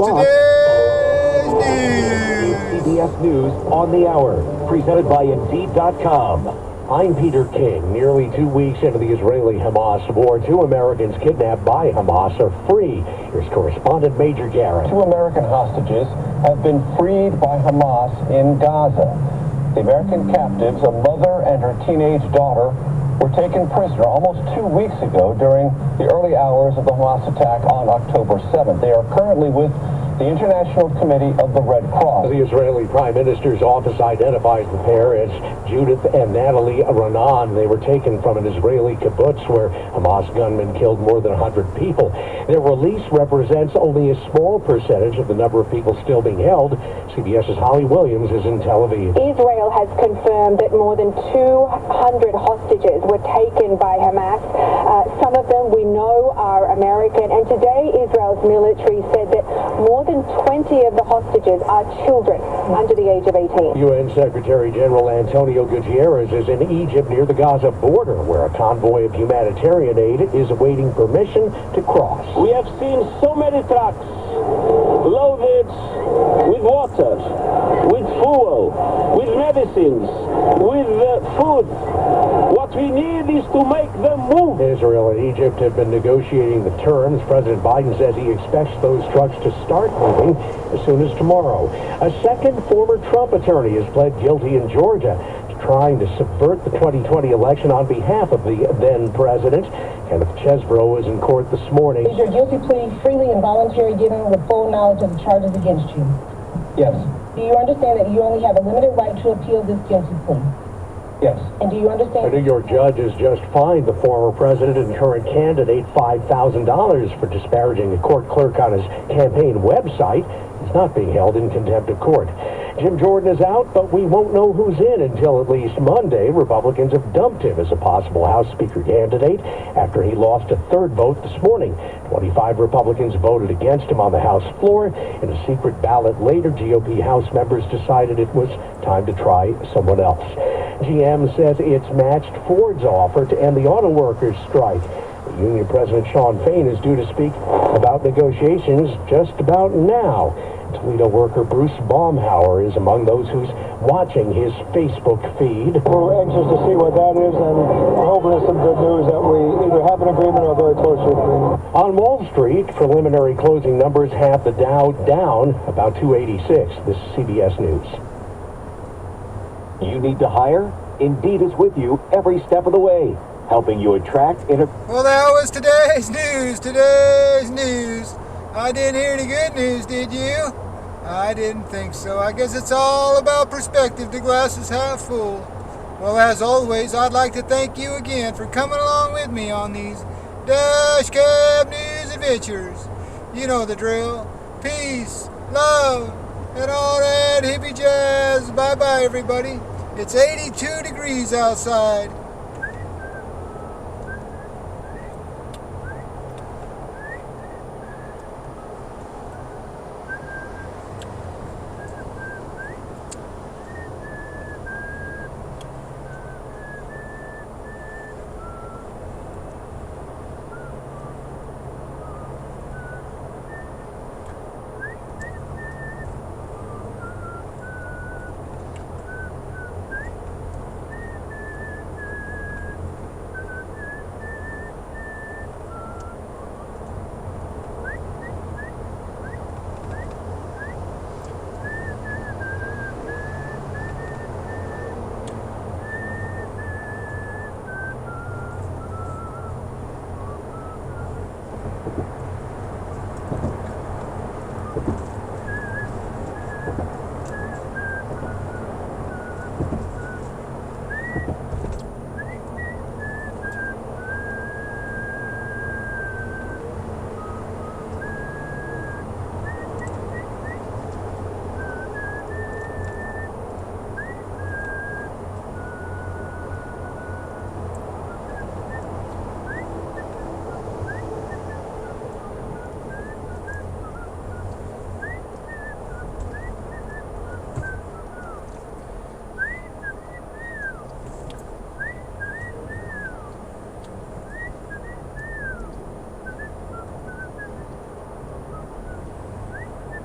o'clock. Today's News. CBS News on the Hour, presented by Indeed.com. I'm Peter King. Nearly 2 weeks into the Israeli-Hamas war, 2 Americans kidnapped by Hamas are free. Here's correspondent Major Garrett. 2 American hostages have been freed by Hamas in Gaza. The American captives, a mother and her teenage daughter, were taken prisoner almost 2 weeks ago during the early hours of the Hamas attack on October 7th. They are currently with the International Committee of the Red Cross. The Israeli Prime Minister's office identifies the pair as Judith and Natalie Ranan. They were taken from an Israeli kibbutz where Hamas gunmen killed more than 100 people. Their release represents only a small percentage of the number of people still being held. CBS's Holly Williams is in Tel Aviv. Israel has confirmed that more than 200 hostages were taken by Hamas. Some of them we know are American, and today Israel's military said that more than 20 of the hostages are children under the age of 18. UN Secretary General Antonio Guterres is in Egypt near the Gaza border, where a convoy of humanitarian aid is awaiting permission to cross. We have seen so many trucks loaded with water, with fuel, with medicines, with food. What we need is to make them move. Israel and Egypt have been negotiating the terms. President Biden says he expects those trucks to start moving as soon as tomorrow. A second former Trump attorney has pled guilty in Georgia to trying to subvert the 2020 election on behalf of the then president. Kenneth Chesbrough was in court this morning. Is your guilty plea freely and voluntary given with full knowledge of the charges against you? Yes. Do you understand that you only have a limited right to appeal this guilty plea? Yes. And do you understand? A New York judge has just fined the former president and current candidate $5,000 for disparaging a court clerk on his campaign website. He's not being held in contempt of court. Jim Jordan is out, but we won't know who's in until at least Monday. Republicans have dumped him as a possible House Speaker candidate after he lost a third vote this morning. 25 Republicans voted against him on the House floor. In a secret ballot later, GOP House members decided it was time to try someone else. GM says it's matched Ford's offer to end the auto workers' strike. Union President Shawn Fain is due to speak about negotiations just about now. Toledo worker Bruce Baumhauer is among those who's watching his Facebook feed. We're anxious to see what that is, and we're hoping it's some good news that we either have an agreement or very close to an agreement. On Wall Street, preliminary closing numbers have the Dow down about 286. This is CBS News. You need to hire? Indeed is with you every step of the way, helping you attract. Well, that was today's news. Today's news. I didn't hear any good news, did you? I didn't think so. I guess it's all about perspective. The glass is half full. Well, as always, I'd like to thank you again for coming along with me on these Dash Cab News adventures. You know the drill. Peace, love, and all that hippie jazz. Bye-bye, everybody. It's 82 degrees outside.